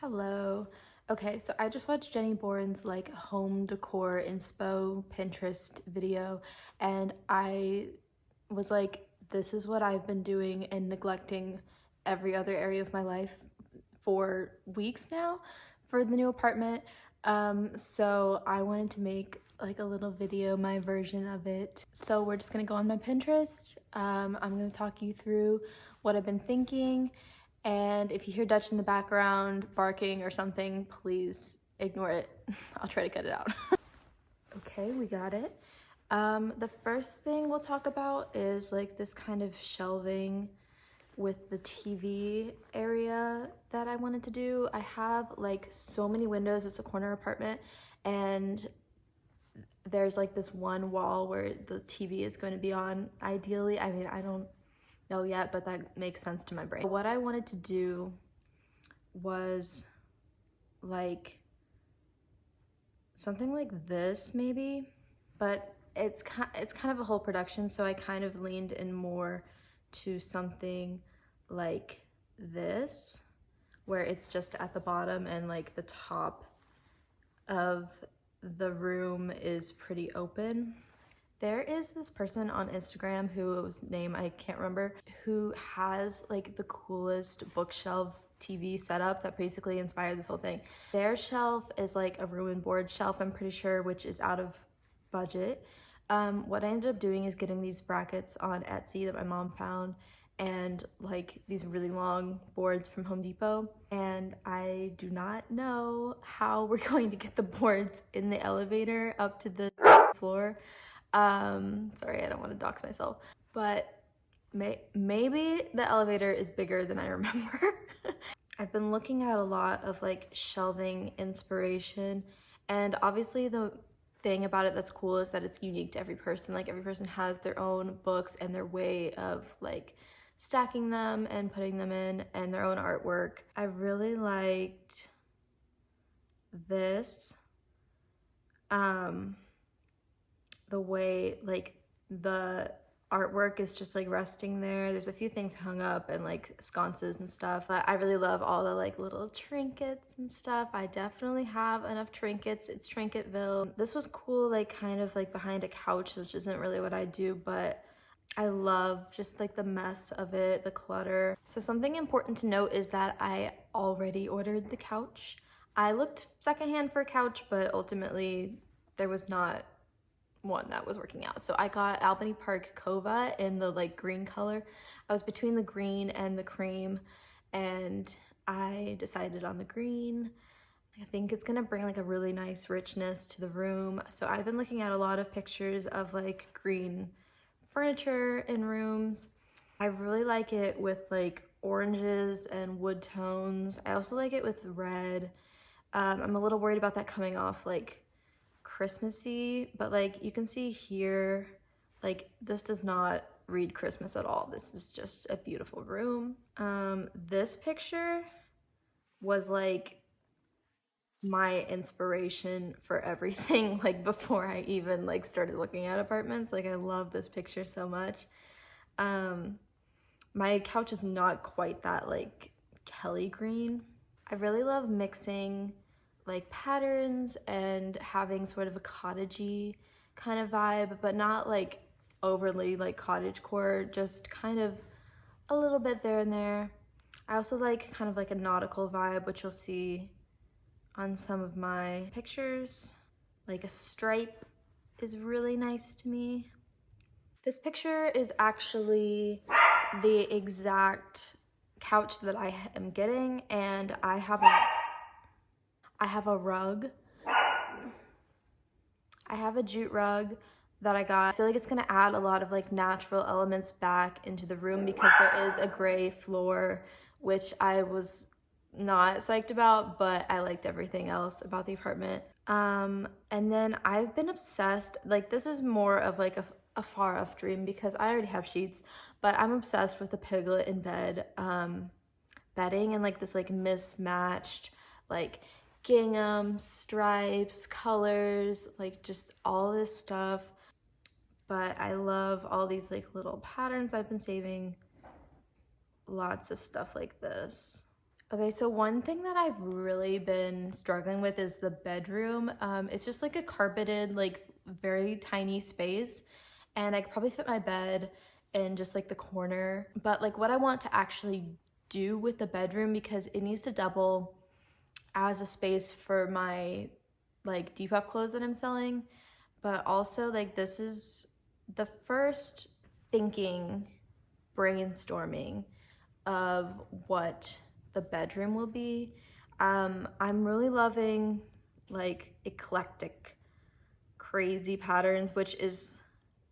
Hello. Okay, so I just watched Jenny Bourne's like home decor inspo Pinterest video, and I was like, this is what I've been doing and neglecting every other area of my life for weeks now for the new apartment. So I wanted to make like a little video, my version of it. So we're just gonna go on my Pinterest. I'm gonna talk you through what I've been thinking. And if you hear Dutch in the background barking or something, please ignore it. I'll try to cut it out. Okay, we got it. The first thing we'll talk about is like this kind of shelving with the TV area that I wanted to do. I have like so many windows. It's a corner apartment, and there's like this one wall where the TV is going to be on ideally. I mean, I don't know yet, but that makes sense to my brain. What I wanted to do was like something like this maybe, but it's kind of a whole production, so I kind of leaned in more to something like this, where it's just at the bottom and like the top of the room is pretty open. There is this person on Instagram whose name I can't remember, who has like the coolest bookshelf TV setup that basically inspired this whole thing. Their shelf is like a room and board shelf, I'm pretty sure, which is out of budget. What I ended up doing is getting these brackets on Etsy that my mom found, and like these really long boards from Home Depot. And I do not know how we're going to get the boards in the elevator up to the floor. Sorry, I don't want to dox myself, but maybe the elevator is bigger than I remember. I've been looking at a lot of like shelving inspiration, and obviously the thing about it that's cool is that it's unique to every person. Like every person has their own books and their way of like stacking them and putting them in, and their own artwork. I really liked this. The way like the artwork is just like resting there. There's a few things hung up and like sconces and stuff, but I really love all the like little trinkets and stuff. I definitely have enough trinkets. It's Trinketville. This was cool, like kind of like behind a couch, which isn't really what I do, but I love just like the mess of it, the clutter. So something important to note is that I already ordered the couch. I looked secondhand for a couch, but ultimately there was not one that was working out. So I got Albany Park Cova in the like green color. I was between the green and the cream, and I decided on the green. I think it's gonna bring like a really nice richness to the room. So I've been looking at a lot of pictures of like green furniture in rooms. I really like it with like oranges and wood tones. I also like it with red. I'm a little worried about that coming off like Christmassy, but like you can see here, like this does not read Christmas at all. This is just a beautiful room. This picture was like my inspiration for everything, like before I even like started looking at apartments. Like I love this picture so much. My couch is not quite that like Kelly green. I really love mixing like patterns and having sort of a cottagey kind of vibe, but not like overly like cottagecore, just kind of a little bit there and there. I also like kind of like a nautical vibe, which you'll see on some of my pictures. Like a stripe is really nice to me. This picture is actually the exact couch that I am getting, and I have a rug. I have a jute rug that I got. I feel like it's gonna add a lot of like natural elements back into the room because there is a gray floor, which I was not psyched about, but I liked everything else about the apartment. And then I've been obsessed, like this is more of like a far off dream because I already have sheets, but I'm obsessed with the piglet in bed bedding and like this like mismatched like gingham, stripes, colors, like just all this stuff. But I love all these like little patterns. I've been saving lots of stuff like this. Okay, so one thing that I've really been struggling with is the bedroom. It's just like a carpeted, like very tiny space, and I could probably fit my bed in just like the corner. But like what I want to actually do with the bedroom, because it needs to double as a space for my like Depop clothes that I'm selling, but also like this is the first thinking, brainstorming of what the bedroom will be. I'm really loving like eclectic, crazy patterns, which is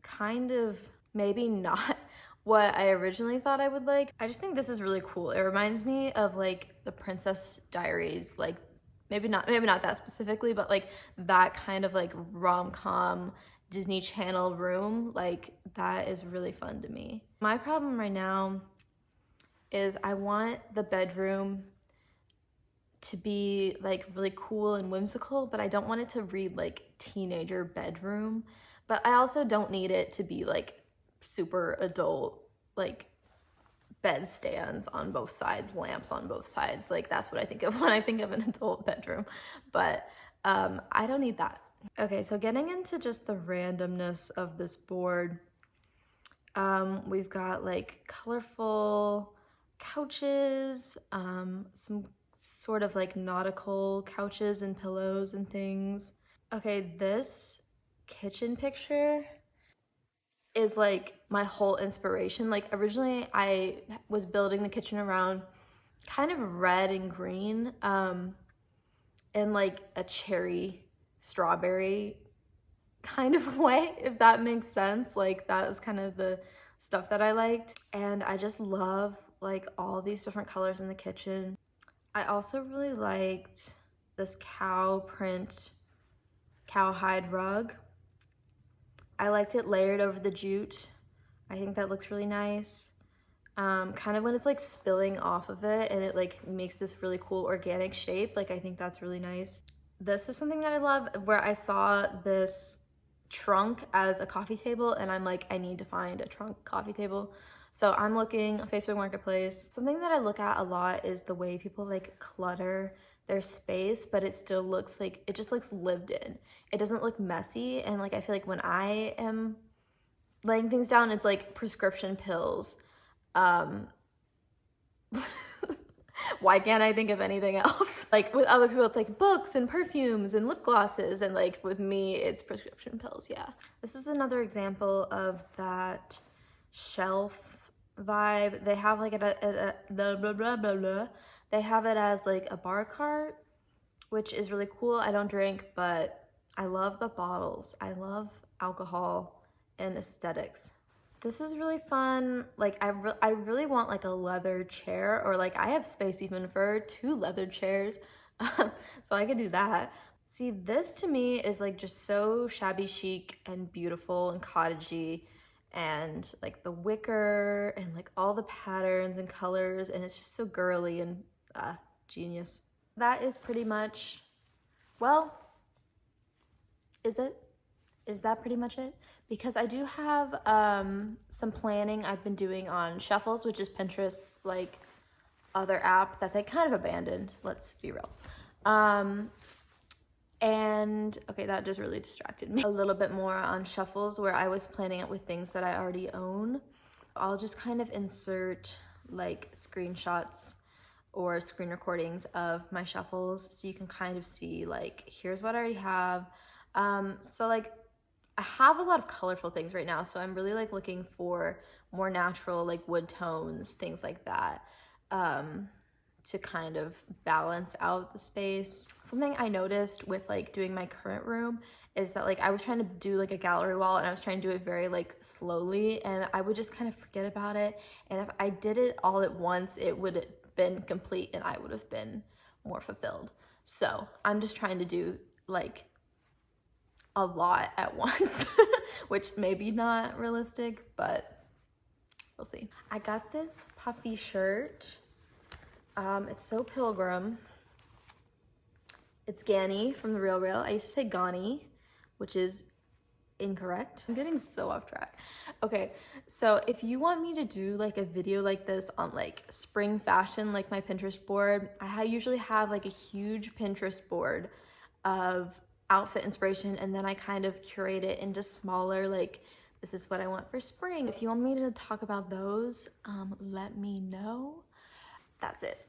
kind of maybe not what I originally thought I would like. I just think this is really cool. It reminds me of like the Princess Diaries, like maybe not that specifically, but like that kind of like rom-com Disney Channel room. Like that is really fun to me. My problem right now is I want the bedroom to be like really cool and whimsical, but I don't want it to read like teenager bedroom. But I also don't need it to be like super adult, like bed stands on both sides, lamps on both sides. Like that's what I think of when I think of an adult bedroom. But I don't need that. Okay, so getting into just the randomness of this board, we've got like colorful couches, some sort of like nautical couches and pillows and things. Okay, this kitchen picture is like my whole inspiration. Like originally I was building the kitchen around kind of red and green, and like a cherry strawberry kind of way, if that makes sense. Like that was kind of the stuff that I liked. And I just love like all these different colors in the kitchen. I also really liked this cow print cowhide rug. I liked it layered over the jute. I think that looks really nice. Kind of when it's like spilling off of it and it like makes this really cool organic shape. Like I think that's really nice. This is something that I love, where I saw this trunk as a coffee table and I'm like, I need to find a trunk coffee table. So I'm looking on Facebook Marketplace. Something that I look at a lot is the way people like clutter their space, but it still looks like, it just looks lived in. It doesn't look messy. And like, I feel like when I am laying things down, it's like prescription pills. Um, why can't I think of anything else? Like with other people, it's like books and perfumes and lip glosses. And like with me, it's prescription pills. Yeah. This is another example of that shelf vibe. They have like blah, blah, blah, blah, blah. They have it as like a bar cart, which is really cool. I don't drink, but I love the bottles. I love alcohol and aesthetics. This is really fun. Like I really want like a leather chair, or like I have space even for 2 leather chairs. So I could do that. See, this to me is like just so shabby chic and beautiful and cottagey, and like the wicker and like all the patterns and colors, and it's just so girly and genius. That is pretty much, well, is it? Is that pretty much it? Because I do have some planning I've been doing on Shuffles, which is Pinterest's like other app that they kind of abandoned, let's be real. And okay, that just really distracted me. A little bit more on Shuffles, where I was planning it with things that I already own. I'll just kind of insert like screenshots or screen recordings of my shuffles so you can kind of see like, here's what I already have. So like I have a lot of colorful things right now, so I'm really like looking for more natural like wood tones, things like that, to kind of balance out the space. Something I noticed with like doing my current room is that like I was trying to do like a gallery wall and I was trying to do it very like slowly, and I would just kind of forget about it. And if I did it all at once, it would have been complete and I would have been more fulfilled. So I'm just trying to do like a lot at once, which may be not realistic, but we'll see. I got this puffy shirt. It's so Pilgrim. It's Ganny from The Real Real. I used to say Gani, which is incorrect. I'm getting so off track. Okay, so if you want me to do like a video like this on like spring fashion, like my Pinterest board, I usually have like a huge Pinterest board of outfit inspiration, and then I kind of curate it into smaller, like, this is what I want for spring. If you want me to talk about those, let me know. That's it.